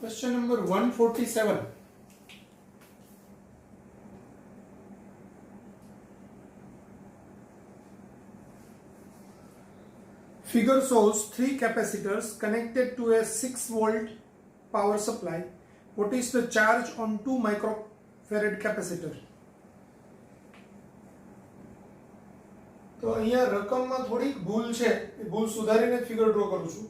Question number 147. Figure shows 3 capacitors connected to a 6 volt power supply. What is the charge on 2 microfarad capacitor? તો અહીંયા રકમમાં થોડીક ભૂલ છે, એ ભૂલ સુધારીને ફિગર ડ્રો કરું છું.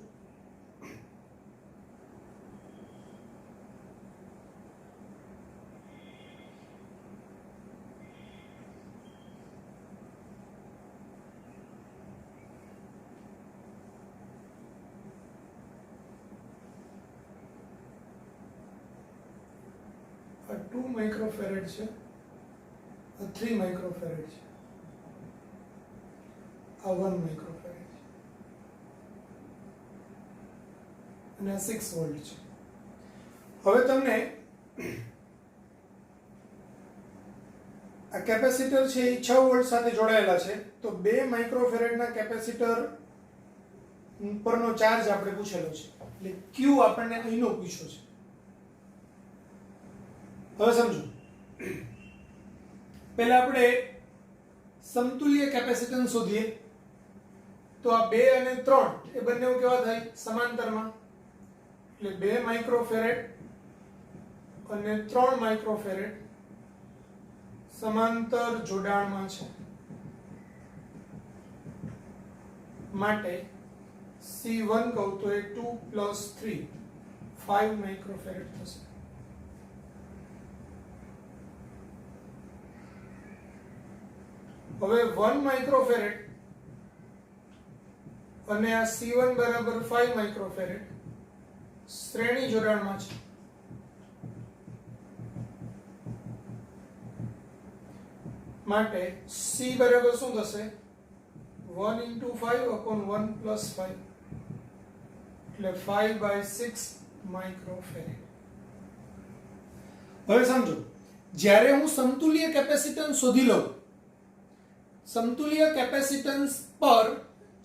આ 2 માઇક્રોફેરેડ છે, આ 3 માઇક્રોફેરેડ છે, આ 1 માઇક્રોફેરેડ છે અને આ 6 વોલ્ટ છે. હવે તમને આ કેપેસિટર છે એ 6 વોલ્ટ સાથે જોડાયેલા છે, તો 2 માઇક્રોફેરેડના કેપેસિટર પરનો ચાર્જ આપણે પૂછેલો છે, એટલે Q આપણને અહીંનો પૂછ્યો છે. હવે સમજો, પહેલા આપણે સમતુલ્ય કેપેસિટન્સ શોધીએ. તો આ 2 અને 3 એ બંને કેવા થાય? સમાંતરમાં. એટલે 2 માઇક્રોફેરેડ અને 3 માઇક્રોફેરેડ સમાંતર જોડાણમાં છે, માટે C1 કહું તો એ 2 + 3 5 માઇક્રોફેરેડ થશે. હવે 1 માઇક્રોફેરેડ અને આ C1 બરાબર 5 માઇક્રોફેરેડ શ્રેણી જોડાણમાં છે, માટે C બરાબર શું થશે? 1 × 5 / 1 + 5 એટલે 5/6 માઇક્રોફેરેડ. હવે સમજો, જ્યારે હું સમતુલ્ય કેપેસિટન્સ શોધી લઉં, સમતુલ્ય કેપેસિટન્સ પર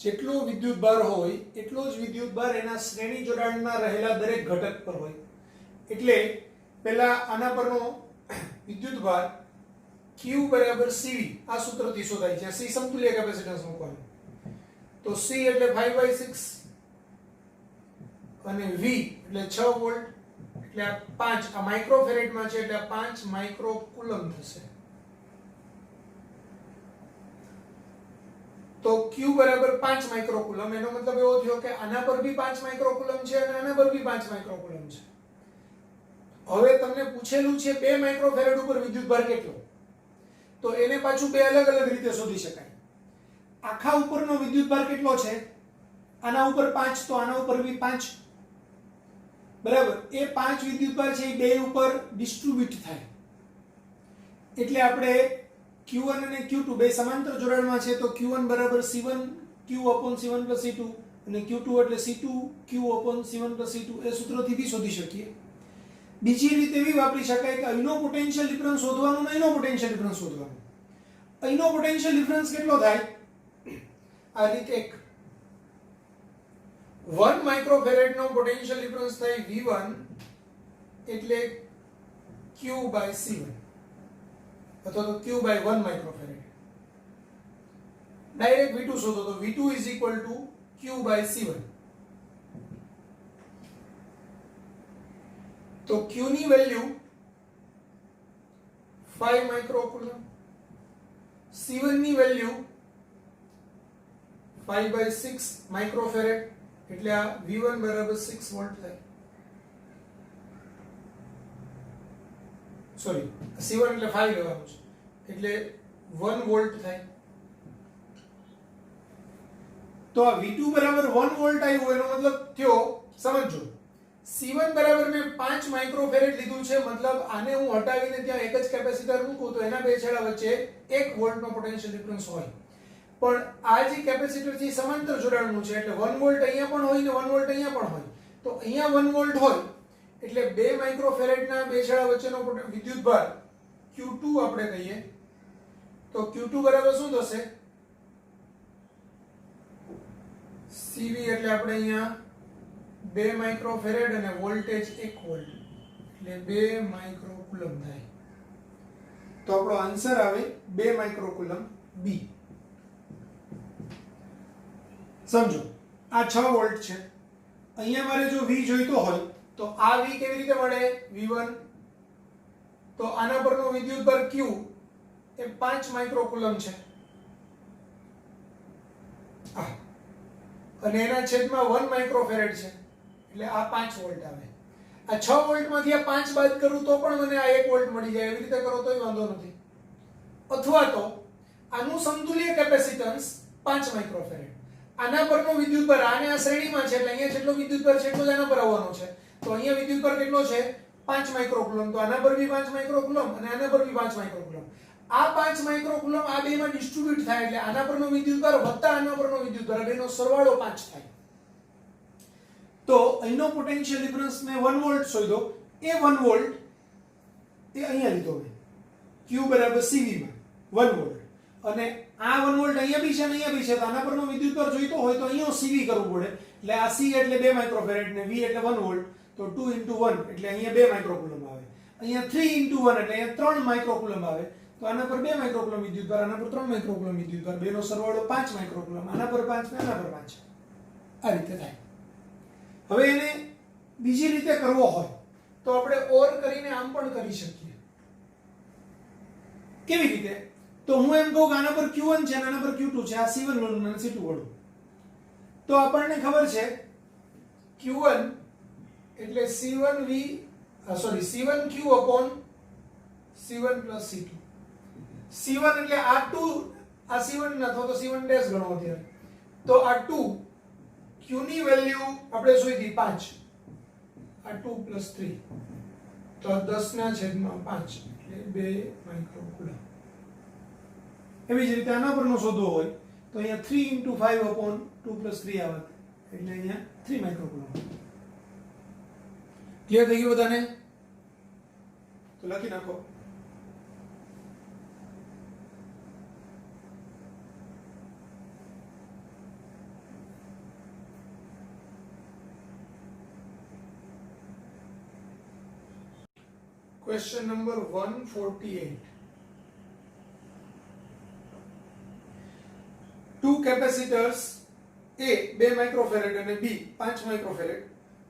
જેટલો વિદ્યુતભાર હોય એટલો જ વિદ્યુતભાર એના શ્રેણી જોડાણમાં રહેલા દરેક ઘટક પર હોય. એટલે પહેલા આના પરનો વિદ્યુતભાર Q = CV આ સૂત્રથી શોધાય છે. C સમતુલ્ય કેપેસિટન્સ મૂકવાનું, તો C એટલે 5/6 અને V એટલે 6 વોલ્ટ, એટલે આ 5 આ માઇક્રોફેરેડમાં છે, એટલે 5 માઇક્રો કુલમ થશે. તો Q બરાબર 5 માઇક્રોકુલમ, એનો મતલબ એવો થયો કે આના પર બી 5 માઇક્રોકુલમ છે અને આના પર બી 5 માઇક્રોકુલમ છે. હવે તમને પૂછેલું છે 2 માઇક્રોફેરેડ ઉપર વિદ્યુતભાર કેટલો, તો એને પાછું બે અલગ અલગ રીતે શોધી શકાય. આખા ઉપરનો વિદ્યુતભાર કેટલો છે? આના ઉપર 5, તો આના ઉપર બી 5, બરાબર. એ 5 વિદ્યુતભાર છે એ બે ઉપર ડિસ્ટ્રીબ્યુટ થાય, એટલે આપણે Q1 અને Q2 બે સમાંતર જોડાણમાં છે, તો Q1 બરાબર C1 Q/C1 + C2 અને Q2 એટલે C2 Q/C1 + C2 એ સૂત્રથી બી શોધી શકીએ. બીજી રીતે બી વાપરી શકાય કે અહીંનો પોટેન્શિયલ ડિફરન્સ શોધવાનું અને અહીંનો પોટેન્શિયલ ડિફરન્સ શોધવાનું. અહીંનો પોટેન્શિયલ ડિફરન્સ કેટલો થાય? આ રીત એક, 1 માઇક્રોફેરેડ નો પોટેન્શિયલ ડિફરન્સ થાય V1 એટલે Q/C1 અથવા તો Q/1 માઇક્રોફેરેડ. ડાયરેક્ટ V2 શોધો તો V2 = Q/C1. તો Q ની વેલ્યુ 5 માઇક્રોકુલમ, C1 ની વેલ્યુ 5/6 માઇક્રોફેરેડ, એટલે આ V1 બરાબર 6 વોલ્ટ થાય. સોરી, C1 એટલે 5 લેવાનું છે, એટલે 1 વોલ્ટ થાય. તો આ V2 બરાબર 1 વોલ્ટ આવ્યું, એનો મતલબ થયો, સમજો, C1 બરાબર મેં 5 માઇક્રોફેરેડ લીધું છે, મતલબ આને હું હટાવીને ત્યાં એક જ કેપેસિટર મૂકું તો એના બે છેડા વચ્ચે 1 વોલ્ટનો પોટેન્શિયલ ડિફરન્સ હોય. પણ આ જે કેપેસિટર છે સમાંતર જોડાણનું છે, એટલે 1 વોલ્ટ અહીંયા પણ હોય ને 1 વોલ્ટ અહીંયા પણ હોય. તો અહીંયા 1 વોલ્ટ હોય એટલે 2 માઇક્રોફેરેડના બે છેડા વચ્ચેનો વિદ્યુતભાર Q2 આપણે કહીએ, તો Q2 બરાબર શું થશે? CV એટલે આપણે અહીંયા 2 માઇક્રોફેરેડ અને વોલ્ટેજ 1 વોલ્ટ એટલે 2 માઇક્રોકુલમ થાય. તો આપણો આન્સર આવે 2 માઇક્રોકુલમ બી. સમજો આ 6 વોલ્ટ છે. અહીંયા મારે જો V જોઈતો હોય તો આ V કેવી રીતે મળે? V1 તો આના પરનો વિદ્યુતભાર Q એ 5 માઇક્રોકુલમ છે અને એના છેદમાં 1 માઇક્રોફેરેડ છે એટલે આ 5 વોલ્ટ આવે. આ 6 વોલ્ટમાંથી આ 5 બાદ કરું તો પણ મને આ 1 વોલ્ટ મળી જાય. એવી રીતે કરો તોય વાંધો નથી. અથવા તો આનું સમતુલ્ય કેપેસિટન્સ 5 માઇક્રોફેરેડ. આના પરનો વિદ્યુતભાર આને આ શ્રેણીમાં છે એટલે અહીંયા જેટલો વિદ્યુતભાર છે એટલો જ આના પર આવવાનો છે. તો અહીંયા વિદ્યુતભાર કેટલો છે? 5 માઇક્રોકુલમ. તો આના પર બી 5 માઇક્રોકુલમ અને આના પર બી 5 માઇક્રોકુલમ. આ 5 માઇક્રોકુલમ આ બેમાં ડિસ્ટ્રીબ્યુટ થાય એટલે આના પરનો વિદ્યુતભાર વત્તા આના પરનો વિદ્યુતભાર બેનો સરવાળો 5 થાય. તો અહીંનો પોટેન્શિયલ ડિફરન્સ મેં 1 વોલ્ટ શોધ્યો. એ 1 વોલ્ટ એ અહીંયા લીધો મેં Q બરાબર CV માં 1 વોલ્ટ અને આ 1 વોલ્ટ અહીંયા બી છે અને અહીંયા બી છે. તો આના પરનો વિદ્યુતભાર જોઈતો હોય તો અહીંયા CV કરવું પડે. એટલે આ C એટલે 2 માઇક્રોફેરેડ ને V એટલે 1 વોલ્ટ તો 2 * 1 એટલે અહીંયા 2 માઇક્રોકુલમ આવે. અહીંયા 3 * 1 એટલે અહીંયા 3 માઇક્રોકુલમ આવે. તો આના પર 2 માઇક્રોકુલમ વિદ્યુતભાર, આના પર 3 માઇક્રોકુલમ વિદ્યુતભાર, બેનો સરવાળો 5 માઇક્રોકુલમ. આના પર 5 ને આના પર 5. આ રીતે થાય. હવે એને બીજી રીતે કરવો હોય તો આપણે OR કરીને આમ પણ કરી શકીએ. કેવી રીતે? તો હું એમ કહું કે આના પર Q1 છે અને આના પર Q2 છે. આ C1 વાળું અને C2 વાળું. તો આપણને ખબર છે Q1 એટલે C1V C1Q upon C1 plus C2. C1 એટલે આ 2 આ C1 ન અથવા તો C1 ડેશ ગણો અત્યારે. તો આ 2 Q ની વેલ્યુ આપણે શોધી 5. આ 2 plus 3 તો 10 ના છેદમાં 5 એટલે 2 માઇક્રોકુલમ. એવી જ રીતે આના પરનો શોધવો હોય તો અહીંયા 3 * 5 upon 2 plus 3 આવે એટલે અહીંયા 3 માઇક્રોકુલમ. ક્લિયર થઈ ગયું બધાને? તો લખી નાખો. Question number 148. Two capacitors A 2 microfarad and B 5 microfarad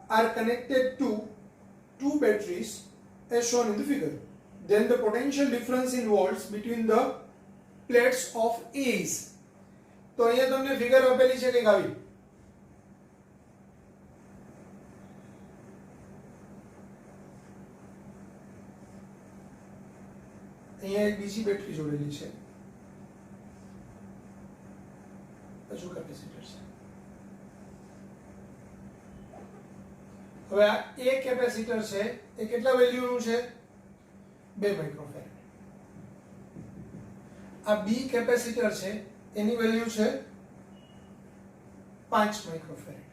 are connected to two batteries as shown in the figure. Then the potential difference in volts between the plates of A is. તો અહીંયા તમને figure આપેલી છે કે આવી. અહીંયા એક બીજી બેટરી જોડેલી છે. હજુ કેપેસિટર છે. હવે આ A કેપેસિટર છે એ કેટલા વેલ્યુનું છે? 2 માઇક્રોફેરેડ. આ B કેપેસિટર છે એની વેલ્યુ છે 5 માઇક્રોફેરેડ.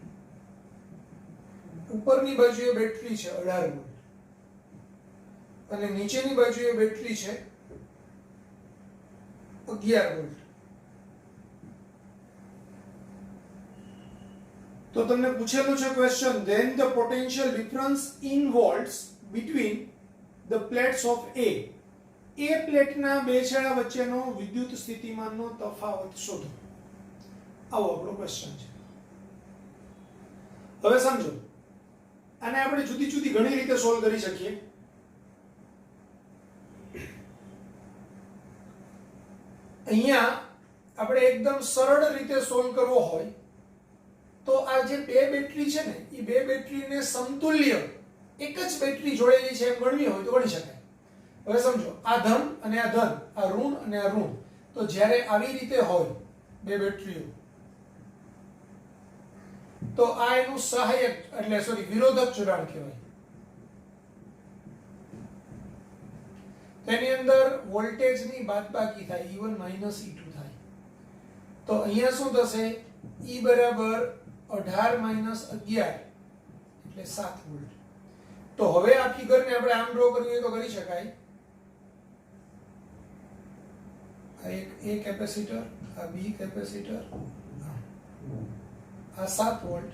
ઉપરની બાજુએ બેટરી છે 18 વોલ્ટ અને નીચેની બાજુએ બેટરી છે 11 વોલ્ટ. તો તમને પૂછેલું છે question, then the potential difference in volts between the plates of A. A પ્લેટના બે છેડા વચ્ચેનો વિદ્યુત સ્થિતિમાનનો તફાવત શોધો. આવો આપણો ક્વેશ્ચન છે. હવે સમજો આને આપણે જુદી જુદી ઘણી રીતે સોલ્વ કરી શકીએ. અહીંયા આપણે એકદમ સરળ રીતે સોલ્વ કરવો હોય તો આ જે બે બેટરી છે ને એ બે બેટરીને સમતુલ્ય એક જ બેટરી જોડેલી છે એમ ગણવી હોય તો ગણી શકાય. હવે સમજો આ ધન અને આ ધન, આ ઋણ અને આ ઋણ, તો જ્યારે આવી રીતે હોય બે બેટરીઓ તો આ એનું સહાયક એટલે વિરોધક જોડાણ કહેવાય. તેની અંદર વોલ્ટેજની બાદબાકી થાય, E1 - E2 થાય. તો અહીંયા શું થશે? E બરાબર 18 - 11 એટલે 7 વોલ્ટ. તો હવે આ ફિગરને આપણે આમ ડ્રો કરવી હોય તો કરી શકાય. આ એક A કેપેસિટર, આ B કેપેસિટર, આ 7 વોલ્ટ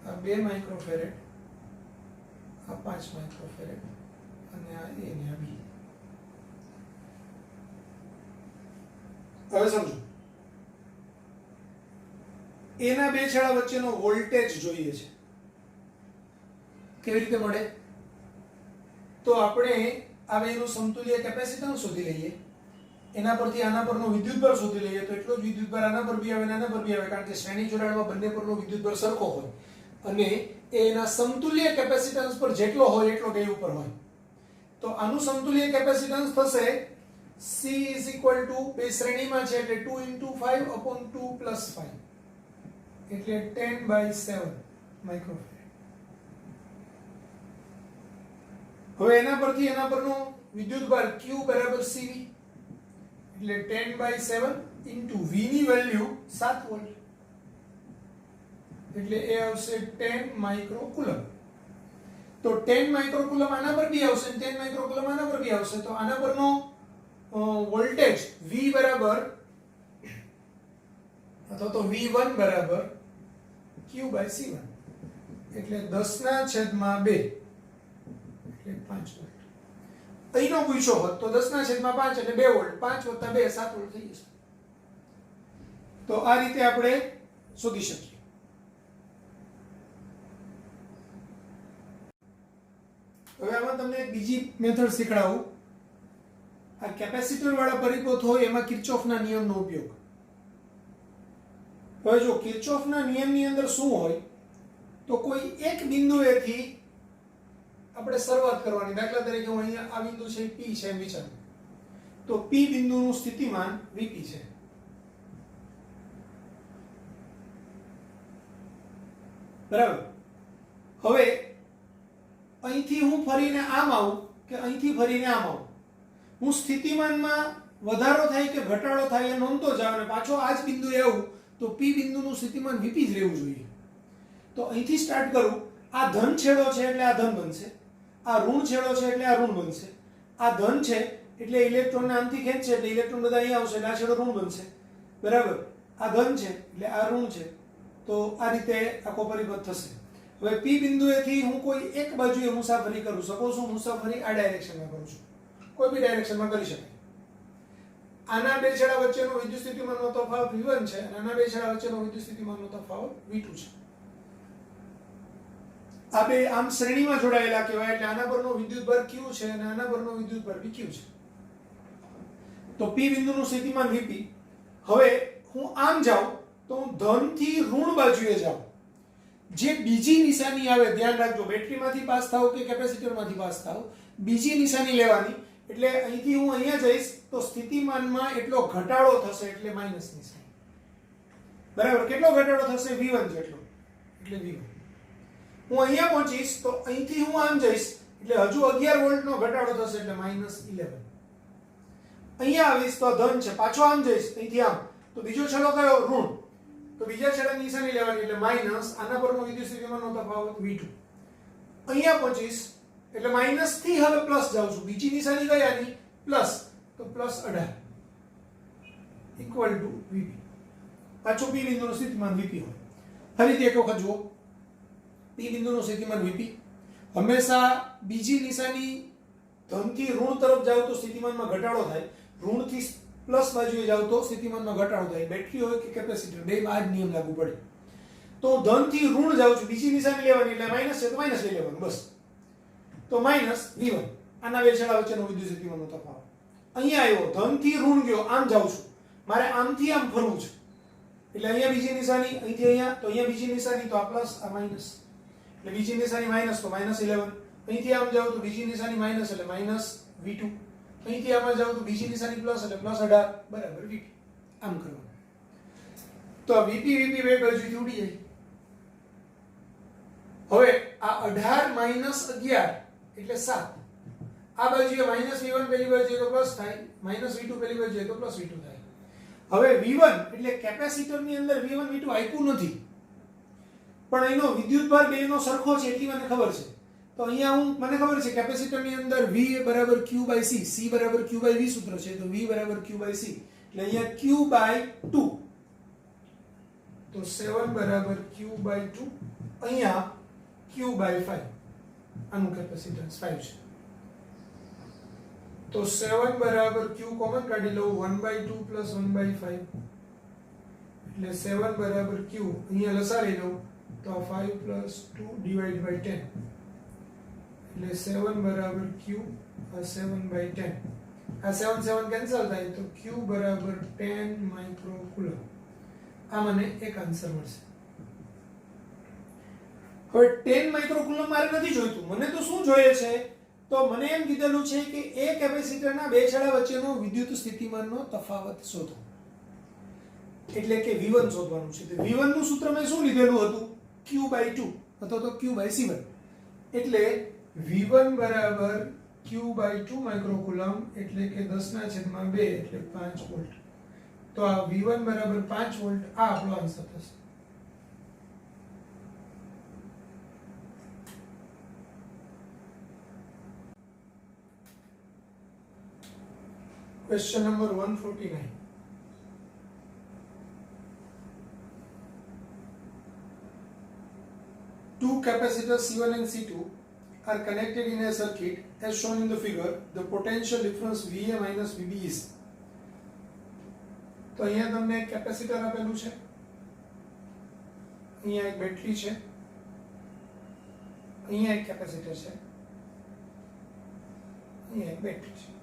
આ 2 માઇક્રોફેરેડ, આ 5 માઇક્રોફેરેડ અને આ A ને આ B. હવે સમજો, એના બે છેડા વચ્ચેનો વોલ્ટેજ જોઈએ છે. કેવી રીતે મળે? તો આપણે હવે એનું સમતુલ્ય કેપેસિટન્સ શોધી લઈએ, એના પરથી આના પરનો વિદ્યુતભાર શોધી લઈએ, તો એટલો જ વિદ્યુતભાર આના પર બી આવે અને આના પર બી આવે, કારણ કે શ્રેણી જોડાણમાં બંને પરનો વિદ્યુતભાર સરખો હોય અને એના સમતુલ્ય કેપેસિટન્સ પર જેટલો હોય એટલો બે ઉપર હોય. તો આનું સમતુલ્ય કેપેસિટન્સ થશે C = બે શ્રેણીમાં છે એટલે 2 × 5/2 + 5 એટલે 10/7 માઇક્રોફેરેડ. હવે એના પરથી એના પરનો વિદ્યુતભાર Q = CV એટલે 10/7 * V ની વેલ્યુ 7 વોલ્ટ એટલે એ આવશે 10 માઇક્રોકુલમ. તો 10 માઇક્રોકુલમ આના પર બી આવશે અને 10 માઇક્રોકુલમ આના પર બી આવશે. તો આના પરનો વોલ્ટેજ V બરાબર અથવા તો V1 બરાબર Q/C1 એટલે 10/2 એટલે 5 વોલ્ટ. અહીંનો પૂછ્યો હોત તો 10/5 એટલે 2 વોલ્ટ, 5 + 2 7 વોલ્ટ થઈ જશે. તો આ રીતે આપણે શોધી શકીએ. હવે આમાં તમને એક બીજી મેથડ શીખડાવું. આ કેપેસિટર વાળા પરિપથ હોય એમાં કિર્ચોફના નિયમનો ઉપયોગ. હવે જો કિર્ચોફના નિયમની અંદર શું હોય તો કોઈ એક બિંદુએથી આપણે શરૂઆત કરવાની. દાખલા તરીકે હું અહીંયા આ બિંદુ છે P છે એમ વિચાર, તો P બિંદુનું સ્થિતિમાન Vp છે. બરાબર. હવે અહીંથી હું ફરીને આમ આવું કે અહીંથી ફરીને આમ આવું, હું સ્થિતિમાનમાં વધારો થાય કે ઘટાડો થાય એ નોંધતો જાવ અને પાછો આ જ બિંદુએ આવું તો P બિંદુનું સ્થિતિમાન Vp જ રહેવું જોઈએ. તો અહીંથી સ્ટાર્ટ કરું, આ ધન છેડો છે એટલે આ ધન બનશે, આ ઋણ છેડો છે એટલે આ ઋણ બનશે. આ ધન છે એટલે ઇલેક્ટ્રોનને આમથી ખેંચશે એટલે ઇલેક્ટ્રોન બધા અહીં આવશે એટલે આ છેડો ઋણ બનશે. બરાબર. આ ધન છે એટલે આ ઋણ છે. તો આ રીતે આખો પરિપથ થશે. હવે P બિંદુએથી હું કોઈ એક બાજુએ મુસાફરી કરું, સપોઝ હું મુસાફરી આ ડાયરેક્શનમાં કરું છું, કોઈ બી ડાયરેક્શનમાં કરી શકાય. આના બે છેડા વચ્ચેનો વિદ્યુત સ્થિતિમાનનો તફાવત V1 છે અને આના બે છેડા વચ્ચેનો વિદ્યુત સ્થિતિમાનનો તફાવત V2 છે. આ બે આમ શ્રેણીમાં જોડાયેલા કહેવાય એટલે આના પરનો વિદ્યુતભાર Q છે અને આના પરનો વિદ્યુતભાર VQ છે. તો P બિંદુનું સ્થિતિમાન Vp. હવે હું આમ જાઉં તો હું ધન થી ઋણ બાજુએ જાઉં, જે બીજી નિશાની આવે ધ્યાન રાખજો, બેટરીમાંથી પાસ થાવ કે કેપેસિટરમાંથી પાસ થાવ બીજી નિશાની લેવાની. એટલે અહીંથી હું અહીંયા જઈશ તો સ્થિતિમાનમાં એટલો ઘટાડો થશે એટલે માઈનસ નિશાની. બરાબર. કેટલો ઘટાડો થશે? V1 જેટલો એટલે V1. હું અહીંયા પહોંચીશ તો અહીંથી હું આમ જઈશ એટલે હજુ 11 વોલ્ટનો ઘટાડો થશે એટલે -11. અહીંયા આવીશ તો ધન છે, પાછો આમ જઈશ અહીંથી આમ તો બીજો છેડો કયો? ઋણ. તો બીજા છેડાની નિશાની લેવાની એટલે માઈનસ, આના પરનો વિદ્યુત સ્થિતિમાનનો તફાવત V2. અહીંયા પહોંચીશ એટલે માઈનસ થી હવે પ્લસ જાઉં છું, બીજી નિશાની કયાની? પ્લસ. તો +18 = Vp. પાછું P બિંદુનું સ્થિતિમાન Vp હોય. ફરીથી એક વખત જુઓ, P બિંદુનું સ્થિતિમાન Vp. હંમેશા બીજી નિશાની ધનથી ઋણ તરફ જાવ તો સ્થિતિમાનમાં ઘટાડો થાય, ઋણથી પ્લસ બાજુએ જાવ તો સ્થિતિમાનમાં ઘટાડો થાય. બેટરી હોય કે કેપેસિટર બેમાં આ જ નિયમ લાગુ પડે. તો ધનથી ઋણ જાઉં છું, બીજી નિશાની લેવાની એટલે માઈનસ છે તો માઈનસ લઈ લેવાનું બસ. તો -V1 આના બે છેડા વચ્ચેનો વિદ્યુત સ્થિતિમાનનો તફાવત. અહીંયા આવ્યો ધનથી ઋણ ગયો, આમ જાઉં છું, મારે આમથી આમ ફરવું છે એટલે અહીંયા બીજી નિશાની, અહીંથી અહીંયા તો અહીંયા બીજી નિશાની તો આ પ્લસ આ માઈનસ એટલે બીજી નિશાની માઈનસ તો -11. અહીંથી આમ જાવ તો બીજી નિશાની માઈનસ એટલે -V2. અહીંથી આમાં જાવ તો બીજી નિશાની પ્લસ એટલે +18 બરાબર Vp. આમ કરવાનું. તો આ Vp બે બાજુથી ઉડી જાય. હવે આ 18 - 11 એટલે 7. આ બાજુએ -V1 પેલી બાજુએ તો પ્લસ થાય, -V2 પેલી બાજુએ તો +V2 થાય. હવે V1 એટલે કેપેસિટરની અંદર V1 V2 આપ્યું નથી, પણ એનો વિદ્યુતભાર બેનો સરખો છે એટલી મને ખબર છે. તો અહીંયા મને ખબર છે કેપેસિટરની અંદર V = Q/C, C = Q/V સૂત્ર છે, તો V = Q/C એટલે અહીંયા Q/2 તો 7 = Q/2 અહીંયા Q/5 આનું કેપેસિટન્સ 5 છે તો 7 બરાબર Q કોમન કાઢી લઉં 1/2 + 1/5 એટલે 7 બરાબર Q અહીંયા લસાડી લઉં તો 5 + 2 / 10 એટલે 7 બરાબર Q આ 7/10 આ 7 7 કેન્સલ થાય તો Q બરાબર 10 માઇક્રોકુલમ આ મને એક આન્સર મળશે હવે 10 માઇક્રોકુલમ મારે નથી જોઈતું મને તો શું જોઈએ છે તો મને એમ કીધેલું છે કે એ કેપેસિટરના બે છેડા વચ્ચેનો વિદ્યુત સ્થિતિમાનનો તફાવત શોધો એટલે કે V1 શોધવાનું છે તો V1 નું સૂત્ર મેં શું લીધેલું હતું Q/2 અથવા તો Q/C1 એટલે V1 બરાબર Q/2 માઇક્રોકુલમ એટલે કે 10/2 એટલે 5 વોલ્ટ તો આ V1 બરાબર 5 વોલ્ટ આ આપણો આન્સર થશે Question number 149. Two capacitors C1 and C2 are connected in a circuit as shown in the figure. The potential difference VA minus VB is. તો અહીંયા તમને એક કેપેસિટર આપેલું છે અહીંયા એક બેટરી છે અહીંયા એક કેપેસિટર છે અહીંયા એક બેટરી છે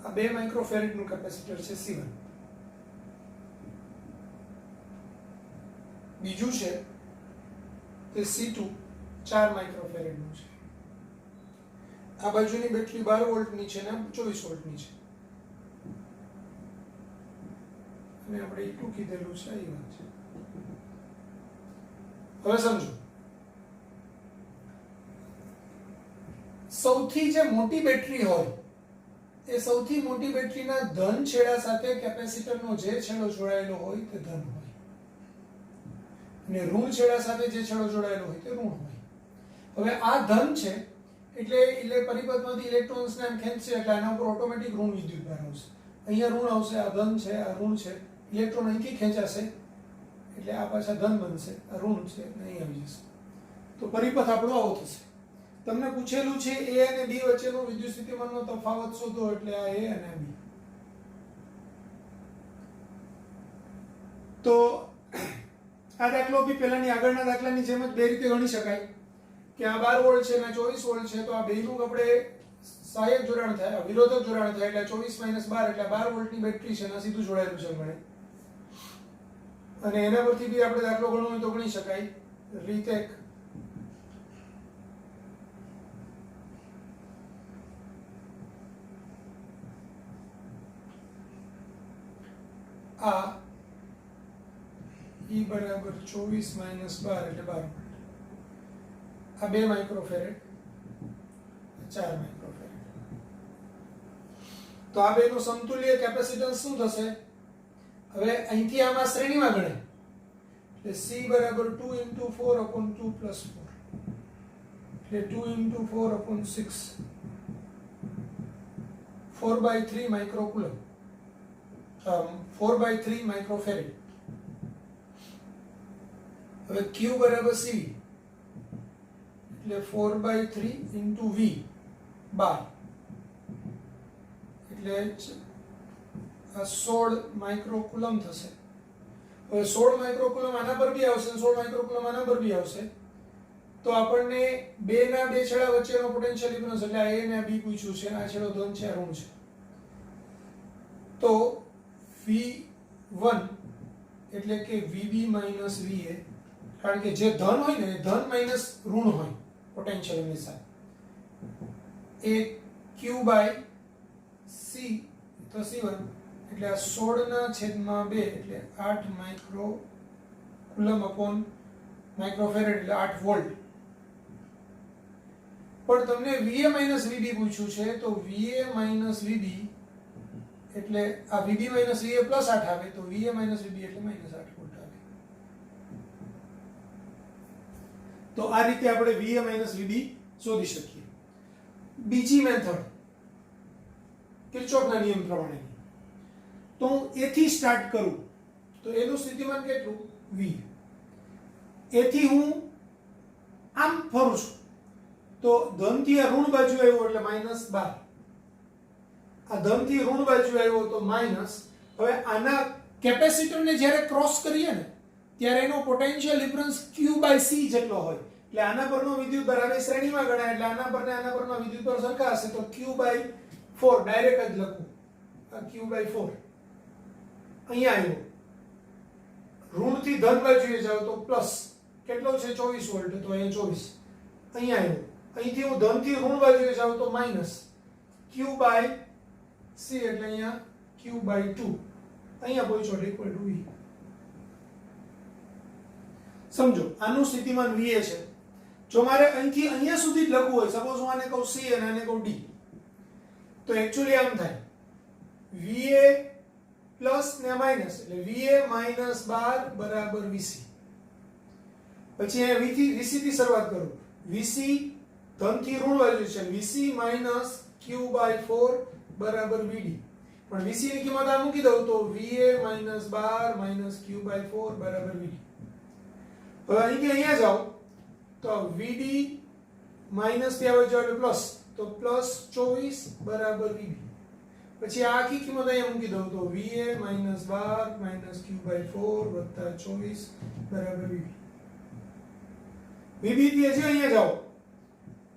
આ 2 માઇક્રોફેરેડ નું કેપેસિટર છે C1 બીજું છે તે C2 4 માઇક્રોફેરેડ નું છે આ બાજુની બેટરી 12 વોલ્ટ ની છે ને 24 વોલ્ટ ની છે અને આપણે એટલું કીધેલું છે એ વાત છે હવે સમજો સૌથી જે મોટી બેટરી હોય એ સૌથી મોટી બેટરીના ધન છેડા સાથે કેપેસિટરનો જે છેડો જોડાયેલો હોય તે ધન હોય અને ઋણ છેડા સાથે જે છેડો જોડાયેલો હોય તે ઋણ હોય હવે આ ધન છે એટલે પરિપથમાંથી ઇલેક્ટ્રોન્સને એમ ખેંચશે એટલે આના ઉપર ઓટોમેટિક ઋણ વિદ્યુતભાર આવશે અહીંયા ઋણ આવશે આ ધન છે આ ઋણ છે ઇલેક્ટ્રોન અહીંથી ખેંચાશે એટલે આ પાછા ધન બનશે આ ઋણ છે અહીં આવી જશે તો પરિપથ આપણો આવો થશે તમને પૂછેલું છે A અને B વચ્ચેનો વિદ્યુત સ્થિતિમાનનો તફાવત શોધો એટલે આ A અને B તો આ દાખલો બી પહેલાની આગળના દાખલાની જેમ જ બે રીતે ગણી શકાય કે આ 12 વોલ્ટ છે અને 24 વોલ્ટ છે તો આ બેનું આપણે સહાયક જોડાણ થાય વિરોધક જોડાણ થાય એટલે 24 - 12 એટલે 12 વોલ્ટની બેટરી છે ને સીધું જોડાયેલું છે મને અને એના પરથી બી આપણે દાખલો ગણવો હોય તો ગણી શકાય રીત એક આ E બરાબર 24 - 12 એટલે 12 વોલ્ટ આ 2 માઇક્રોફેરેડ 4 માઇક્રોફેરેડ તો આ બેનું સમતુલ્ય કેપેસિટન્સ શું થશે હવે અહીંથી આમાં શ્રેણીમાં ગણે એટલે C બરાબર 2 * 4/2 + 4 એટલે 2 * 4/6 4/3 માઇક્રોકુલમ 4/3 માઇક્રોફેરેડ હવે Q બરાબર C એટલે 4/3 * V 12 એટલે આ 16 માઇક્રોકુલમ થશે હવે 16 માઇક્રોકુલમ આના પર બી આવશે 16 માઇક્રોકુલમ આના પર બી આવશે તો આપણને બે ના બે છેડા વચ્ચેનો પોટેન્શિયલ ડિફરન્સ એટલે આ A અને B પૂછ્યું છે આ છેડો ધન છે ઋણ છે તો V1 એટલે કે VB - VA કારણ કે જે ધન હોય ને ધન માઈનસ ઋણ હોય પોટેન્શિયલ હંમેશા એ Q/C તો C1 એટલે આ 16/2 એટલે 8 માઇક્રોકુલમ અપોન માઇક્રોફેરેડ એટલે 8 વોલ્ટ પણ તમને VA - VB પૂછ્યું છે તો VA - VB એટલે આ VB - VA +8 આવે તો VA - VB એટલે -8 વોલ્ટ આવે તો આ રીતે આપણે VA - VB શોધી શકીએ બીજી મેથડ કિર્ચોફના નિયમ પ્રમાણે તો હું A થી સ્ટાર્ટ કરું તો એનું સ્થિતિમાન કેટલું v. એથી હું આમ ફરું છું તો ધનથી આ ઋણ બાજુ આવ્યો એટલે -12. આ ધનથી ઋણ બાજુ આવ્યો તો માઈનસ. હવે આના કેપેસિટરને જ્યારે ક્રોસ કરીએ ને ત્યારે એનો પોટેન્શિયલ ડિફરન્સ q/c જેટલો હોય. એટલે આના પરનો વિદ્યુતભાર આની શ્રેણીમાં ગણાય એટલે આના પર ને આના પરનો વિદ્યુતભાર સરખા હશે તો q/4 ડાયરેક્ટ જ લખું. આ q/4 અહીંયા આવ્યો. ઋણથી ધન બાજુએ જાવ તો પ્લસ કેટલો છે 24 વોલ્ટ તો અહીંયા 24. અહીંયા આવ્યો. અહીંથી હું ધનથી ઋણ બાજુએ જાવ તો માઈનસ q/c એટલે અહીંયા q/2 અહીંયા પહોંચ્યો ઇક્વલ ટુ v. સમજો આનું સ્થિતિમાન va છે. જો મારે અહીંથી અહીંયા સુધી જ લખવું હોય, સપોઝ હું આને કહું c અને આને કહું d, તો એક્ચ્યુઅલી આમ થાય va પ્લસ ને માઈનસ એટલે va -12 બરાબર vc. પછી અહીંયા vc થી શરૂઆત કરું. vc ધનથી ઋણ બાજુ છે vc q/4 બરાબર vd. પણ vc ની કિંમત આ મૂકી દઉં તો va -12 q/4 બરાબર vd. હવે અહીંથી અહીંયા જાઓ તો vd માઈનસ થી આવે એટલે પ્લસ તો +24 બરાબર vd. પછી આ આખી કિંમત અહીંયા મૂકી દઉં તો va -12 q/4 24 બરાબર vd. vb થી હજી અહીંયા જાઓ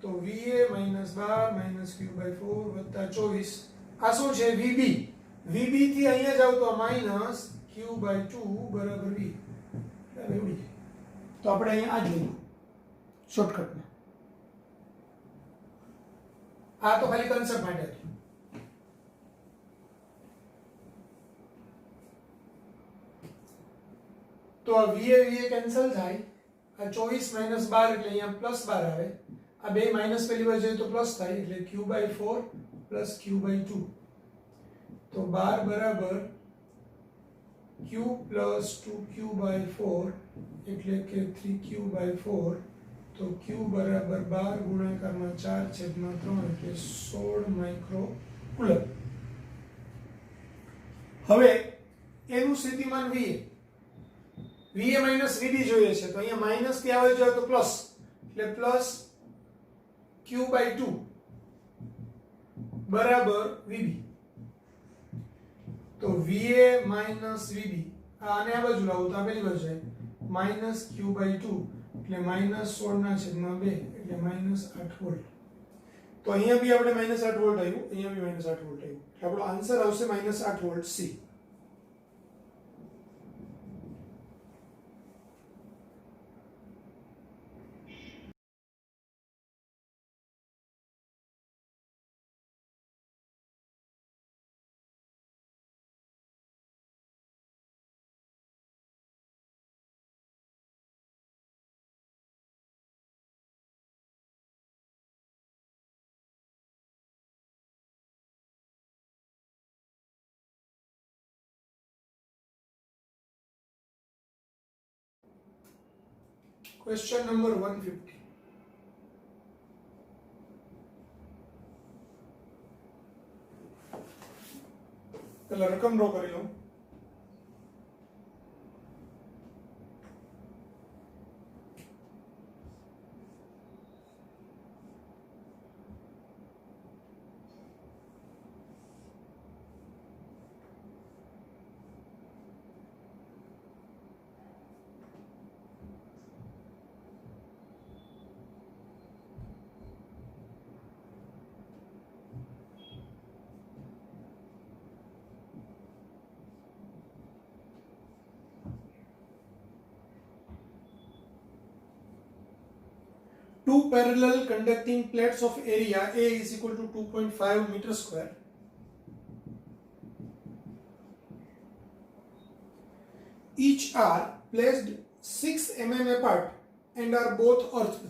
તો va -12 q/4 24 આ શું છે vb. vb થી અહીંયા જાવ તો -q/2 બરાબર v. એવડી તો આપણે અહીંયા આ જ લઈએ શોર્ટકટમાં. આ તો ખાલી કન્સેપ્ટ માટે હતું. તો આ va કેન્સલ થાય. આ 24 - 12 એટલે અહીંયા +12 આવે. આ બે માઈનસ પેલી બાજુ જાય તો પ્લસ થાય એટલે q/4 q/2 તો 12 બરાબર q + 2q/4 એટલે કે 3q/4 તો q બરાબર 12 ગુણાકારમાં 4/3 એટલે 16 માઇક્રોકુલમ. હવે એનું સ્થિતિમાન va માઈનસ vd જોઈએ છે તો અહીંયા માઈનસ થી આવે જાય તો પ્લસ એટલે પ્લસ q/2 બરાબર vb. તો va માઈનસ vb આને આ બાજુ લાવો તો આ પેલી બાજુ જાય માઈનસ q/2 એટલે -16/2 એટલે -8 વોલ્ટ. તો અહીંયા બી આપણે -8 વોલ્ટ આવ્યું, અહીંયા બી -8 વોલ્ટ આવ્યું. એટલે આપણો આન્સર આવશે -8 વોલ્ટ c. Question number 150. પહેલા રકમ ડ્રો કરી લો. Two parallel conducting plates of area A is equal to 2.5 meter square. Each are placed 6 mm apart and are both earthed.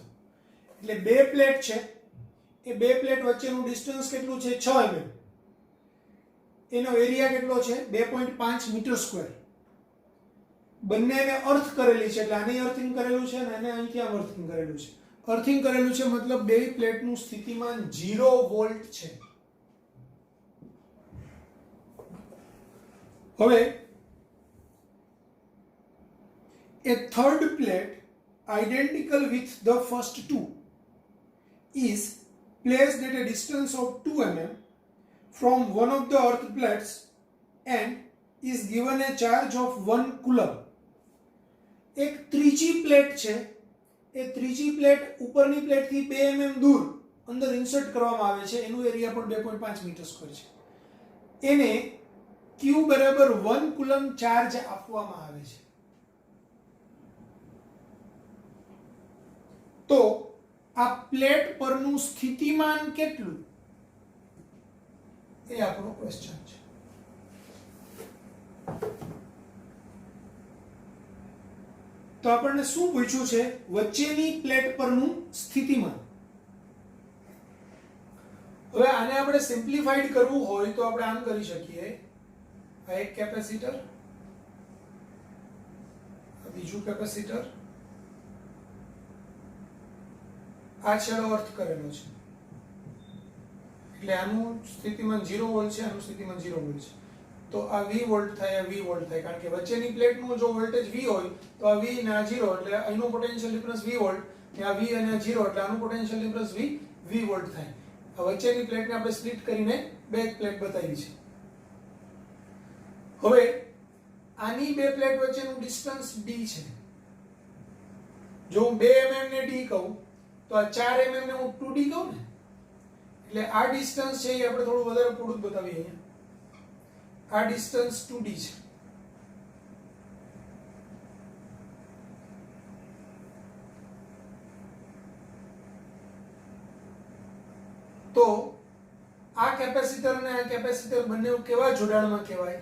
એટલે બે પ્લેટ છે, એ બે પ્લેટ વચ્ચેનું ડિસ્ટન્સ કેટલું છે 6 mm. એનો એરિયા કેટલો છે 2.5 મીટર સ્ક્વેર. બંનેને અર્થ કરેલી છે એટલે આને અર્થિંગ કરેલું છે અને આને અહીંથી આમ અર્થિંગ કરેલું છે. અર્થિંગ કરેલું છે મતલબ બે પ્લેટનું સ્થિતિમાન 0 વોલ્ટ છે. હવે A third plate, identical with the first two, is placed at a distance of 2 mm from one of the earth plates and is given a charge of 1 coulomb. એક ત્રીજી પ્લેટ છે, એ ત્રીજી પ્લેટ ઉપરની પ્લેટથી 2 mm દૂર અંદર insert કરવામાં આવે છે, એનું એરિયા પણ 2.5 મીટર સ્ક્વેર છે. એને Q બરાબર 1 કુલમ ચાર્જ આપવામાં આવે છે. તો આ પ્લેટ પરનું સ્થિતિમાન કેટલું, એ આપણો ક્વેશ્ચન છે. તો આપણને શું પૂછ્યું છે? વચ્ચેની પ્લેટ પરનું સ્થિતિમાન. હવે આને આપણે સિમ્પ્લિફાઈડ કરવું હોય તો આપણે આમ કરી શકીએ. આ એક કેપેસિટર, આ બીજું કેપેસિટર, આ છેડો અર્થ કરેલો છે, એટલે આનું સ્થિતિમાન 0 વોલ્ટ છે, આનું સ્થિતિમાન 0 વોલ્ટ છે. તો આ V વોલ્ટ થાય, આ V વોલ્ટ થાય, કારણ કે વચ્ચેની પ્લેટનું જો વોલ્ટેજ V હોય તો આ V અને આ 0, એટલે અહીંનું પોટેન્શિયલ ડિફરન્સ V વોલ્ટ, ને આ V અને આ 0, એટલે આનું પોટેન્શિયલ ડિફરન્સ V વોલ્ટ થાય. આ વચ્ચેની પ્લેટને આપણે સ્પ્લિટ કરીને બે પ્લેટ બતાવી છે. હવે આની બે પ્લેટ વચ્ચેનું ડિસ્ટન્સ D છે. જો હું 2 mm ને D કહું તો આ 4 mm ને હું 2D કહું ને, એટલે આ ડિસ્ટન્સ છે એ આપણે થોડું વધારે પૂરું બતાવીએ. અહીંયા આ ડિસ્ટન્સ 2D છે. તો આ કેપેસિટર અને આ કેપેસિટર બંને કેવા જોડાણમાં કહેવાય?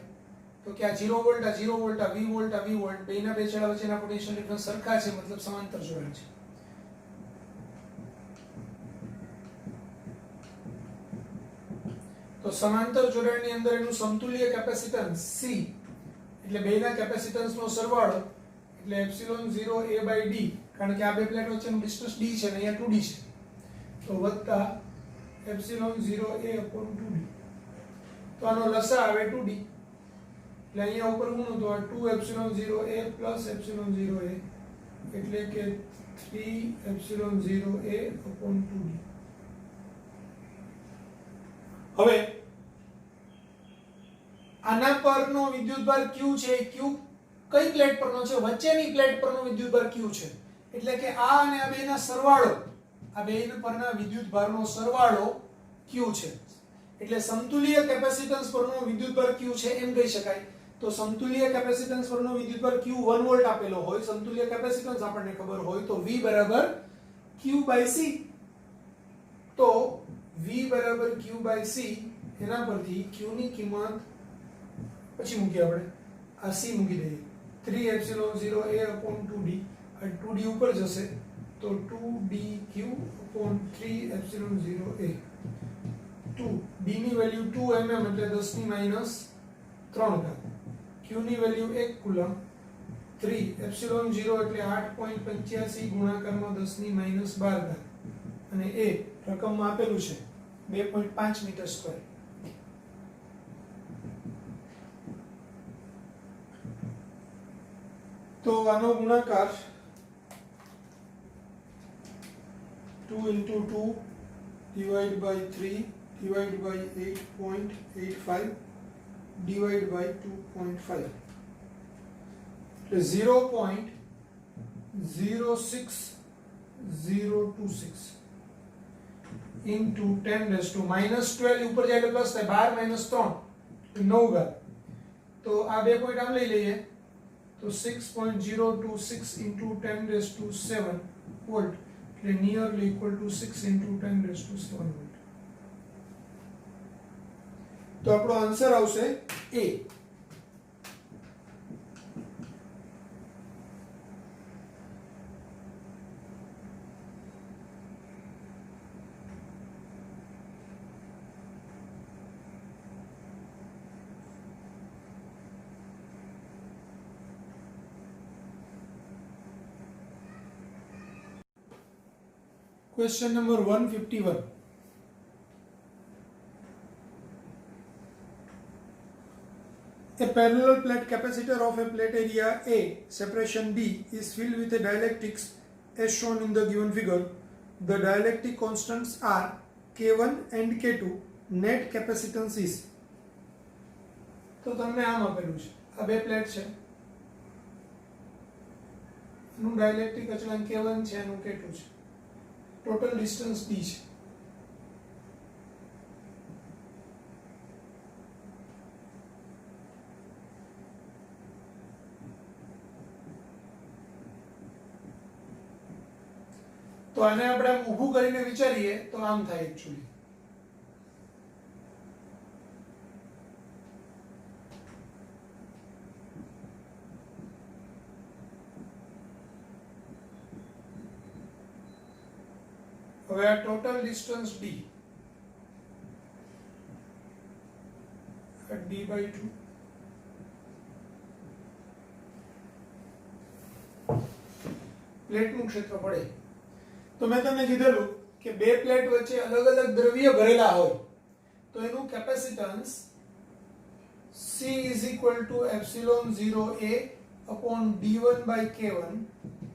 તો કે આ 0 વોલ્ટ, આ 0 વોલ્ટ, આ V વોલ્ટ, આ V વોલ્ટ, બેના બે છેડા વચ્ચેના પોટેન્શિયલ ડિફરન્સ સરખા છે, મતલબ સમાંતર જોડાણ છે. તો સમાંતર જોડાણની અંદર એનું સમતુલ્ય કેપેસિટન્સ C, એટલે બેના કેપેસિટન્સનો સરવાળો, એટલે એપ્સિલોન 0a/d, કારણ કે આ બે પ્લેટ વચ્ચેનું ડિસ્ટન્સ D છે અને અહીંયા 2D છે, તો વત્તા એપ્સિલોન 0a/2d. તો આનો લસા આવે 2D, એટલે અહીંયા ઉપર ગુણો તો આ 2 epsilon 0a plus epsilon 0a, એટલે કે 3 એપ્સિલોન 0a/2d. હવે આના પરનો વિદ્યુતભાર Q છે, Q કઈ પ્લેટ પરનો છે? વચ્ચેની પ્લેટ પરનો વિદ્યુતભાર Q છે, એટલે કે આ અને આ બેના સરવાળો, આ બે પરના વિદ્યુતભારનો સરવાળો Q છે. એટલે સમતુલ્ય કેપેસિટન્સ પરનો વિદ્યુતભાર Q છે એમ કહી શકાય. તો સમતુલ્ય કેપેસિટન્સ પરનો વિદ્યુતભાર Q 1 વોલ્ટ આપેલો હોય, સમતુલ્ય કેપેસિટન્સ આપણને ખબર હોય તો V બરાબર Q/C. તો V બરાબર Q/C, એના પરથી Q ની કિંમત પછી મૂકી આપણે, આ C મૂકી દઈએ, 3 એપ્સિલોન 0a/2d, આ 2d ઉપર જશે તો 2dq/3 એપ્સિલોન 0a. 2 d ની વેલ્યુ 2 mm એટલે 10⁻³ q ની વેલ્યુ 1 કુલમ, 3 એપ્સિલોન 0 એટલે 8.85 ગુણાકારમાં 10⁻12, અને a રકમમાં આપેલું છે 2.5 મીટર સ્ક્વેર. તો આનો ગુણાકાર 2 × 2 divided by 3 divided by 8.85 divided by 2.5 એટલે 0.06026 into 10⁻⁻12 ઉપર જાય એટલે પ્લસ થાય 12 - 3 9 ઘાત. તો આ બે પોઈન્ટ આમ લઈ લઈએ તો 6.026 into 10⁻7 વોલ્ટ, એટલે nearly equal to 6 into 10⁻7 volt. તો આપણો આન્સર આવશે A. Question number 151. A parallel plate capacitor of a plate area A, separation D, is filled with a dielectrics as shown in the given figure. The dielectric constants are K1 and K2. Net capacitance is. તો તમને આમ આપેલું છે, આ બે plate છે, એનું dielectric અચળાંક K1 છે, એનું K2 છે, ટોટલ ડિસ્ટન્સ D છે. તો આને આપણે આમ ઊભું કરીને વિચારીએ તો આમ થાય એકચ્યુઅલી. હવે આ ટોટલ ડિસ્ટન્સ D, D/2, પ્લેટનું ક્ષેત્રફળ A. તો મેં તમને કીધેલું કે બે પ્લેટ વચ્ચે અલગ અલગ દ્રવ્ય ભરેલા હોય તો એનું capacitance C is equal to epsilon 0A upon D1/K1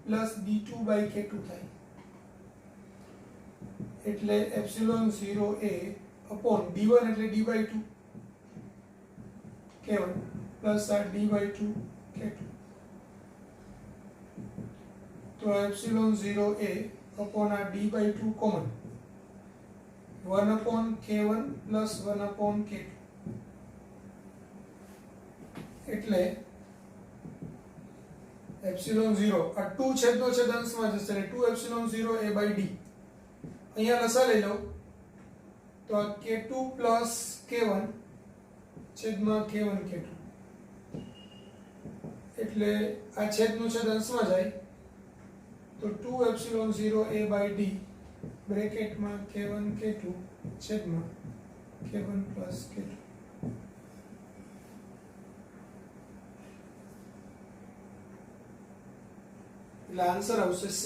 plus D2/K2 થાય. એટલે epsilon 0A upon D1 એટલે D/2 K1 plus આ D/2 K2. તો epsilon 0A upon a D/2 common, 1 upon K1 plus 1 upon K2. એટલે epsilon 0 આ 2 છેદનો છેદ અંશમાં જશે એટલે 2 epsilon 0 A by D. અહીંયા લસા લઈ લઉં તો આ K2 plus K1 છેદમાં K1 K2 એટલે આ છેદનો છેદ અંશમાં જાય તો 2 epsilon 0 A by D બ્રેકેટમાં K1 K2 છેદમાં K1 plus K2. એટલે આન્સર આવશે C.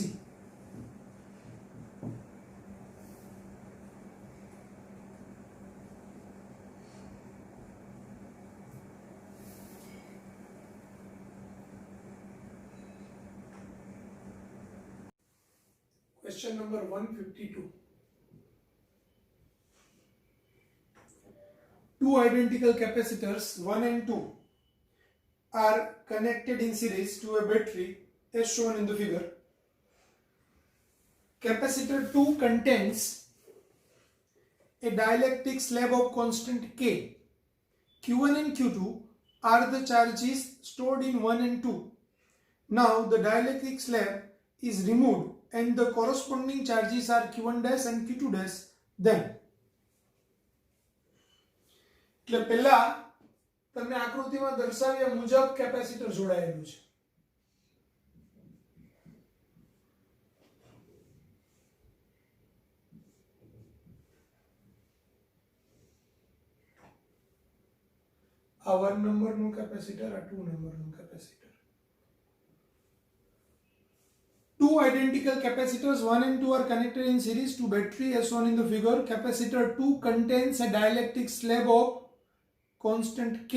Question number 152. Two identical capacitors 1 and 2 are connected in series to a battery as shown in the figure. Capacitor 2 contains a dielectric slab of constant K. Q1 and Q2 are the charges stored in 1 and 2. Now the dielectric slab is removed and the corresponding charges are Q1 dash and Q2 dash. Then એટલે પહેલા તમને આકૃતિમાં દર્શાવ્યા મુજબ capacitor જોડાયેલું છે. આ 1 નંબરનું કેપેસિટર, આ 2 નંબરનું capacitor. Two identical capacitors 1 and 2 are connected in series to battery as shown in the figure. Capacitor 2 contains a dielectric slab of constant K.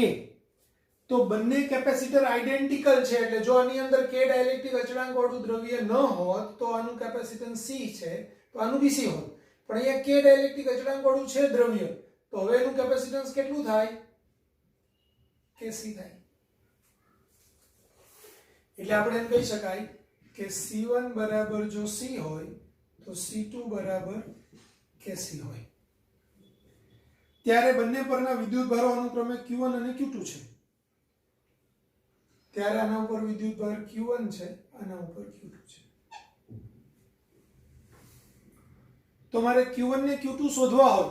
તો બંને કેપેસિટર આઇડેન્ટિકલ છે એટલે જો આની અંદર K ડાઇલેક્ટ્રિક અચળાંક વાળું દ્રવ્ય ન હોત તો આનું કેપેસિટન્સ C છે તો આનું બી C હોત. પણ અહીંયા K ડાઇલેક્ટ્રિક અચળાંક વાળું છે દ્રવ્ય તો હવે એનું કેપેસિટન્સ કેટલું થાય? Kc થાય. એટલે આપણે એમ કહી શકાય કે C1 બરાબર જો C હોય તો C2 બરાબર Kc હોય. ત્યારે બંને પરના વિદ્યુત ભારો અનુક્રમે Q1 અને Q2 છે. ત્યારે આના ઉપર વિદ્યુત ભાર Q1 છે, આના ઉપર Q2 છે. તો મારે Q1 ને Q2 શોધવા હોય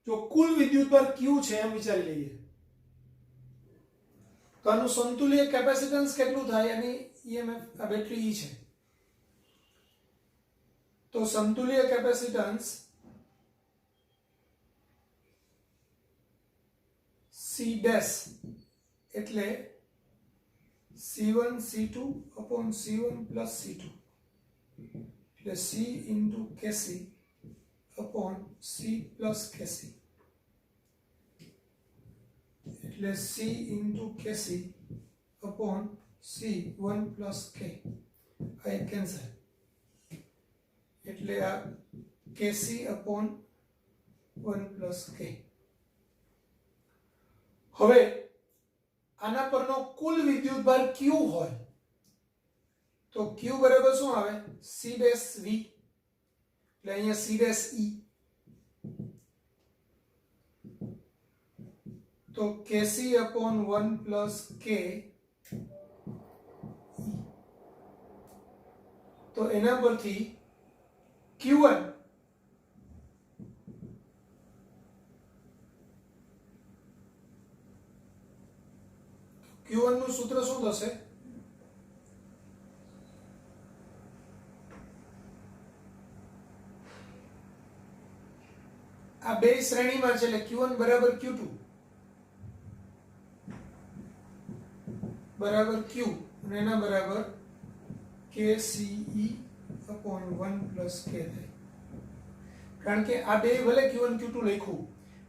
જો કુલ વિદ્યુત ભાર Q છે એમ વિચારી લઈએ તો આનું સમતુલ્ય કેપેસિટન્સ કેટલું થાય? એની EMF આ બેટરી E છે તો સમતુલ્ય કેપેસિટન્સ C ડેશ એટલે C1 C2 upon C1 plus C2 એટલે C into Kc upon C plus Kc. એટલે C into Kc upon C 1 plus K આ કેન્સલ એટલે આ Kc upon 1 plus K. હવે આના પરનો કુલ વિદ્યુતભાર Q હોય તો Q બરાબર શું આવે C ડેશ V એટલે અહીંયા C ડેશ E તો Kc upon 1 plus K તો એના પરથી Q1 Q1 નું સૂત્ર શું થશે આ બે શ્રેણીમાં છે એટલે Q1 બરાબર Q2 બરાબર Q અને એના બરાબર KCE upon 1 plus K થાય કારણ કે આ બે ભલે Q1 Q2 લખ્યું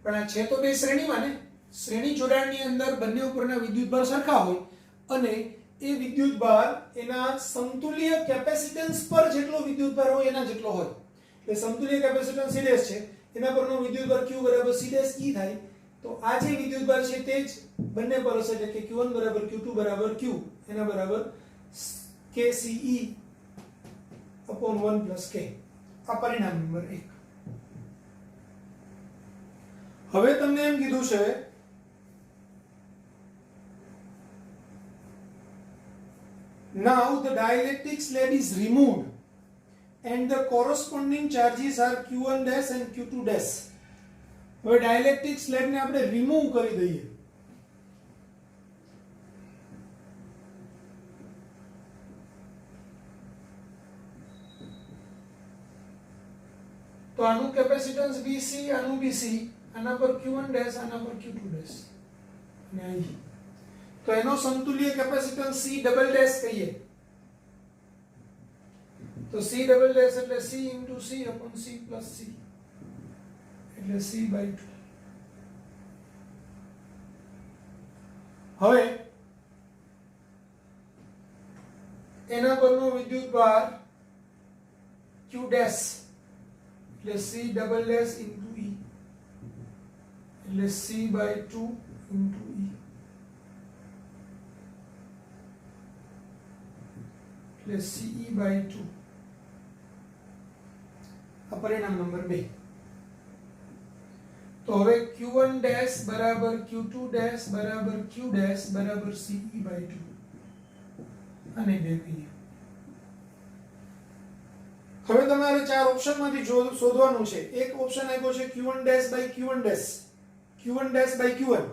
પણ આ છે તો બે શ્રેણીમાં ને શ્રેણી જોડાણની અંદર બંને ઉપરના વિદ્યુતભાર સરખા હોય અને એ વિદ્યુતભાર એના સમતુલ્ય કેપેસિટન્સ પર જેટલો વિદ્યુતભાર હોય એના જેટલો હોય એટલે સમતુલ્ય કેપેસિટન્સ C' છે એના પરનો વિદ્યુતભાર Q બરાબર C' E થાય તો આ જે વિદ્યુતભાર છે તે જ બંને પર હશે એટલે કે Q1 બરાબર Q2 બરાબર Q એના બરાબર KCE upon 1 plus K આ પરિણામ નંબર 1. હવે તમને એમ કીધું છે now the dielectric slab is removed and the corresponding charges are Q1 dash and Q2 dash. હવે ડાઇલેક્ટ્રિક સ્લેબ ને આપણે રિમૂવ કરી દઈએ તો આનું કેપેસિટન્સ BC આનું BC આના પર Q1 dash આના પર Q2 dash અને અહીં તો એનો સમતુલ્ય કેપેસિટન્સ C ડબલ ડેશ કહીએ તો C ડબલ ડેશ એટલે C into C upon C plus C એટલે C/2. હવે એના પરનો વિદ્યુતભાર Q ડેશ એટલે C double dash into E એટલે C/2 into E એટલે CE/2 આ પરિણામ નંબર 2. તો હવે Q1 ડેશ બરાબર Q2 ડેશ બરાબર Q ડેશ બરાબર CE/2 અને 2 કહીએ. હવે તમારે ચાર ઓપ્શનમાંથી શોધવાનું છે. એક ઓપ્શન આપ્યો છે Q1 dash by Q1 dash Q1 dash by Q1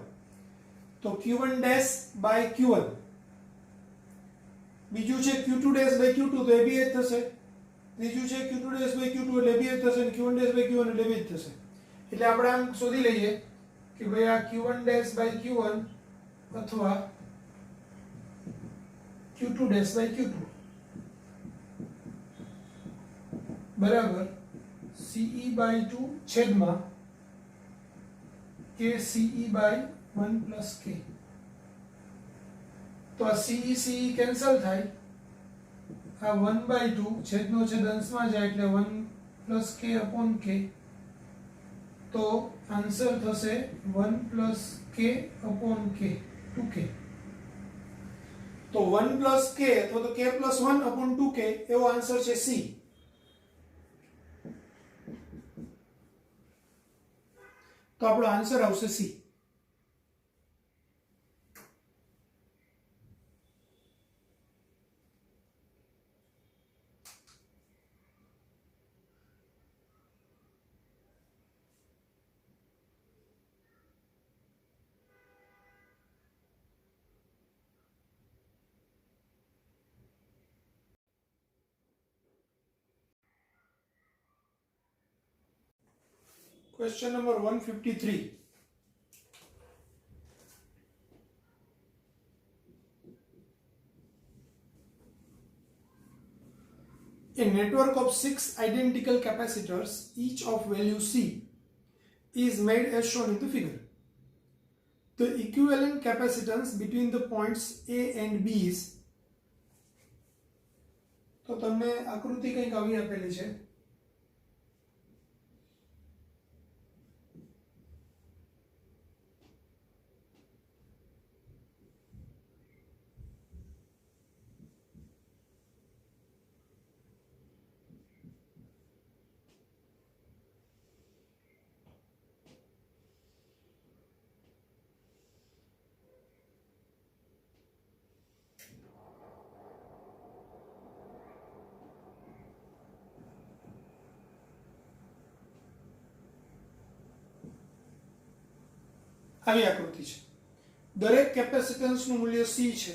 તો Q1 ડેશ બાય Q1 બીજું છે Q2 ડેશ બાય Q2 તો એ બી એ જ થશે. ત્રીજું છે Q2 ડેશ બાય Q2 એટલે બી એ જ થશે અને Q1 ડેશ બાય Q1 એટલે બી એ જ થશે. એટલે આપણે આમ શોધી લઈએ કે ભાઈ આ Q1 ડેશ બાય Q1 અથવા Q2 ડેશ બાય Q2 બરાબર CE/2 છેદમાં KCE/1 plus K. તો આ CE કેન્સલ થાય આ 1/2 છેદનો છેદ અંશમાં જાય એટલે 1 plus K upon K તો આન્સર થશે 1 plus K upon K 2K. તો 1 plus K અથવા તો K plus 1 upon 2K એવો આન્સર છે C. તો આપણો આન્સર આવશે C. Question number 153. A network of 6 identical capacitors, each of value C, is made as shown in the figure. The equivalent capacitance between the points A and B is, તો તમને આકૃતિ કંઈક આવી આપેલી છે. આવી આકૃતિ છે. દરેક કેપેસિટન્સનું મૂલ્ય C છે,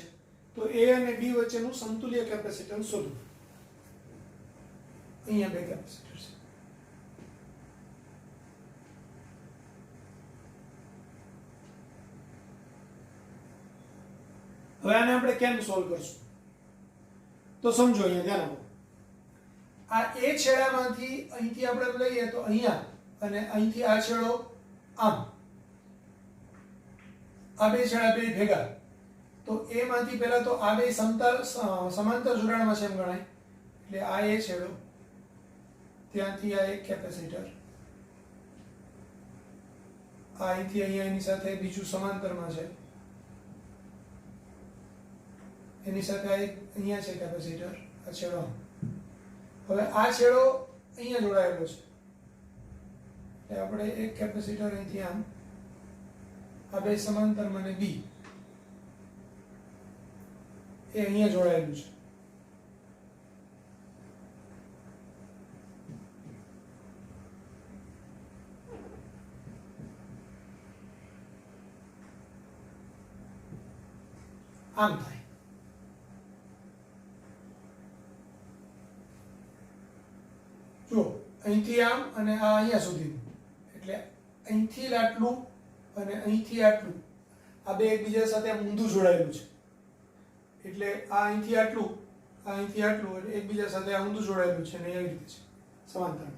તો A અને B વચ્ચેનું સમતુલ્ય કેપેસિટન્સ શોધો. અહીંયા બે કેપેસિટર છે. હવે આને આપણે કેમ સોલ્વ કરશું? તો સમજો, અહીંયા ધ્યાન આપો. આ A છેડામાંથી અહીંથી આપણે લઈએ તો અહીંયા, અને અહીંથી આ છેડો આમ, આ બે છેડા બે ભેગા, તો A માંથી પહેલા તો આ બે સમાંતર જોડાણમાં છે એમ ગણાય. એટલે આ A છેડો, ત્યાંથી આ એક કેપેસિટર, આ અહીંથી અહીંયા એની સાથે બીજું સમાંતરમાં છે, એની સાથે આ એક અહીંયા છે કેપેસિટર, આ છેડો. હવે આ છેડો અહીંયા જોડાયેલો છે, એટલે આપણે એક કેપેસિટર અહીંથી આમ, આ બે સમાંતરમાં ને B એ અહીંયા જોડાયેલું છે. આમ થાય. જો અહીંથી આમ અને આ અહીંયા સુધીનું, એટલે અહીંથી આટલું અને અહીંથી આટલું, આ બે એકબીજા સાથે આમ ઊંધું જોડાયેલું છે. એટલે આ અહીંથી આટલું, આ અહીંથી આટલું, અને એકબીજા સાથે આ ઊંધું જોડાયેલું છે, અને એવી રીતે છે સમાંતરમાં.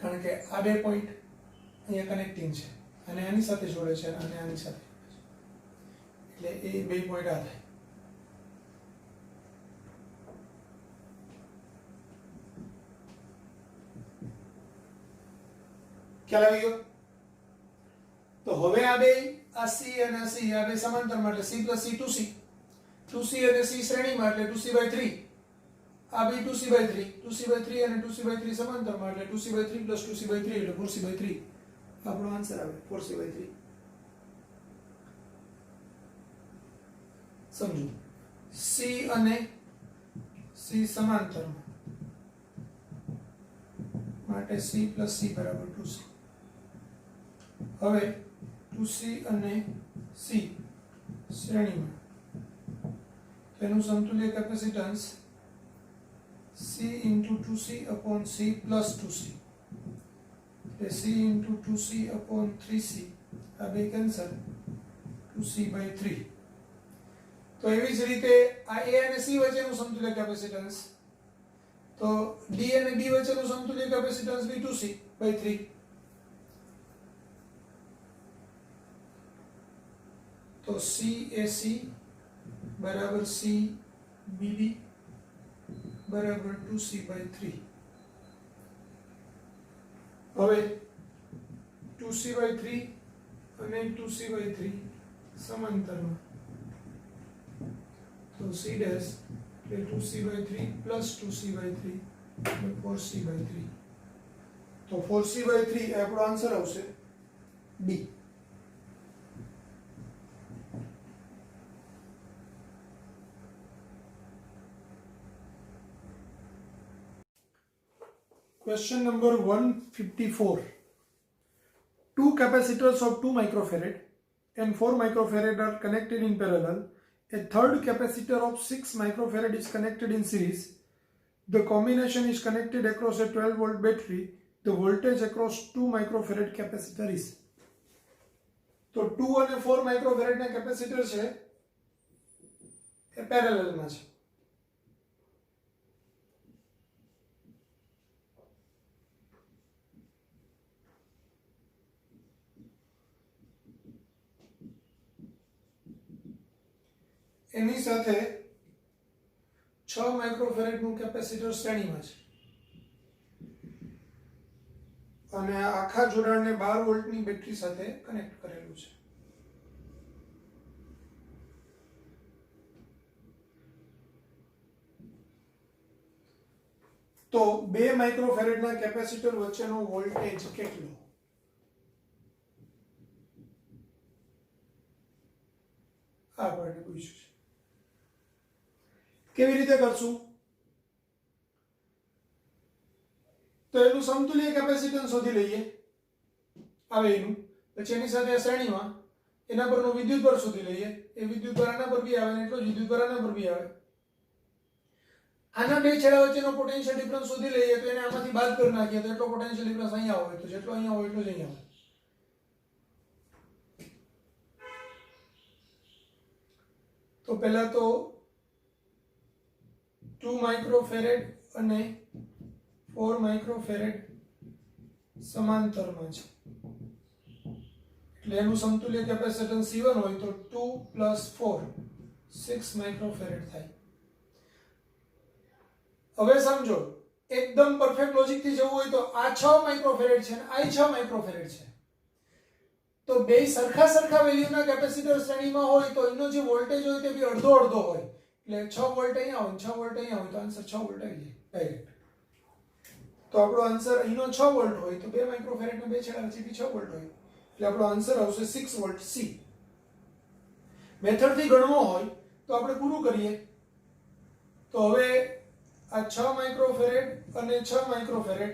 કારણ કે આ બે પોઈન્ટ અહીંયા કનેક્ટિંગ છે, અને આની સાથે જોડે છે, અને આની સાથે જોડે છે, એટલે એ બે પોઈન્ટ આ થાય. ખ્યાલ આવી ગયો? તો હવે આ બે, આ C અને આ C, આ બે સમાંતરમાં, એટલે C plus C 2C, 2C અને C શ્રેણીમાં, એટલે 2C/3, આ બે 2C/3, 2C/3 અને 2C/3 સમાંતરમાં, એટલે 2C/3 plus 2C/3 એટલે 4C/3. આપણો આન્સર આવે 4C/3. સમજો, C અને C સમાંતરમાં માટે C plus C બરાબર 2C. હવે 2C અને C શ્રેણીમાં, તેનું સમતુલ્ય capacitance C into 2C upon C plus 2C, એટલે C into 2C upon 3C, આ બે કેન્સલ, 2C/3. તો એવી જ રીતે આ A અને C વચ્ચેનું સમતુલ્ય કેપેસિટન્સ, તો D અને B વચ્ચેનું સમતુલ્ય કેપેસિટન્સ બી 2C/3. તો CAC બરાબર CBB બરાબર 2C/3. હવે 2C/3 અને 2C/3 સમાંતરમાં, તો C ડેશ એટલે 2C/3 plus 2C/3 એટલે 4C/3. તો 4C/3 એ આપણો આન્સર આવશે B. Question number 154. Two capacitors of 2 microfarad and 4 microfarad are connected in parallel. A third capacitor of 6 microfarad is connected in series. The combination is connected across a 12-volt battery. The voltage across 2 microfarad capacitor is. તો 2 અને 4 microfarad ના capacitor છે એ પેરેલલમાં છે. સાથે 6 માઇક્રોફેરેડનું capacitor શ્રેણીમાં છે અને આખા જોડાણને 12 વોલ્ટની બેટરી સાથે કનેક્ટ કરેલું છે. તો 2 માઇક્રોફેરેડના કેપેસિટર વચ્ચેનો વોલ્ટેજ કેટલો? આ આપણને પૂછ્યું છે. કેવી રીતે કરશું? તો એનું સમતુલ્ય કેપેસિટન્સ શોધી લઈએ. આવે એનું, પછી એની સાથે શ્રેણીમાં એના પરનો વિદ્યુતભાર શોધી લઈએ. એ વિદ્યુતભાર આના પર બી આવે ને એટલો જ વિદ્યુતભાર આના પર બી આવે. આના બે છેડા વચ્ચેનો પોટેન્શિયલ ડિફરન્સ શોધી લઈએ તો એને આમાંથી બાદ કરી નાખીએ તો એટલો પોટેન્શિયલ ડિફરન્સ અહીંયા હોય, તો જેટલો અહીંયા હોય એટલો જ અહીંયા હોય. તો પહેલા તો 2 માઇક્રોફેરેડ અને 4 માઇક્રોફેરેડ સમાંતરમાં છે એટલે એનું સમતુલ્ય કેપેસિટન્સ C1 હોય તો 2 + 4 6 માઇક્રોફેરેડ થાય. હવે સમજો, એકદમ પરફેક્ટ લોજિક થી જવું હોય તો આ 6 માઇક્રોફેરેડ છે અને આ 6 માઇક્રોફેરેડ છે, તો બે સરખા વેલ્યુના કેપેસિટર શ્રેણીમાં હોય તો એનો જે વોલ્ટેજ હોય તે બી અડધો અડધો હોય. એટલે 6 વોલ્ટ અહીંયા હોય, 6 વોલ્ટ અહીંયા હોય તો આન્સર 6 વોલ્ટ આવી જાય ડાયરેક્ટ. તો આપણો આન્સર અહીંનો 6 વોલ્ટ હોય તો 2 માઇક્રોફેરેડના બે છેડા વચ્ચે 6 વોલ્ટ હોય એટલે આપણો આન્સર આવશે 6 વોલ્ટ સી. મેથડથી ગણવો હોય તો આપણે પૂરું કરીએ. તો હવે આ 6 માઇક્રોફેરેડ અને 6 માઇક્રોફેરેડ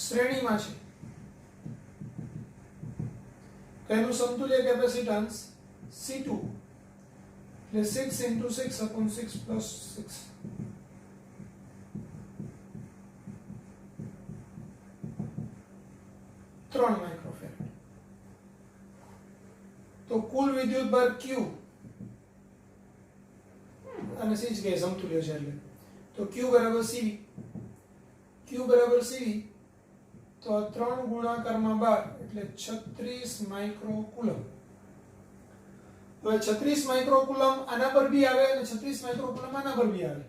શ્રેણીમાં છે. તેનું સમતુલ્ય કેપેસિટન્સ C2 એટલે 6 × 6/6 + 6 3 માઇક્રોફેરેડ. તો કુલ વિદ્યુતભાર Q અને C જ કે સમતુલ્ય છે એટલે તો Q = CV. Q = CV તો 3 × 12 એટલે 36 માઇક્રોકુલમ. હવે 36 માઇક્રોકુલમ આના પર બી આવે અને 36 માઇક્રોકુલમ આના પર બી આવે.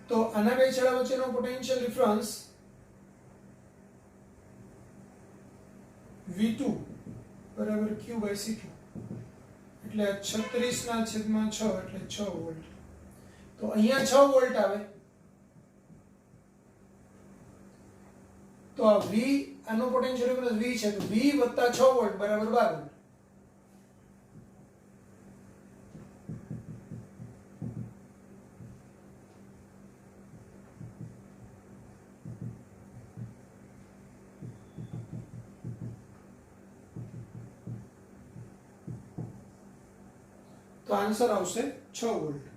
તો આના બે છેડા વચ્ચેનો પોટેન્શિયલ ડિફરન્સ V2 = Q/C2 એટલે 36/6 એટલે 6 વોલ્ટ. તો અહીંયા 6 વોલ્ટ આવે તો આ V આનો પોટેન્શિયલ ડિફરન્સ V છે તો V + 6 વોલ્ટ = 12 વોલ્ટ. તો આન્સર આવશે 6 વોલ્ટ.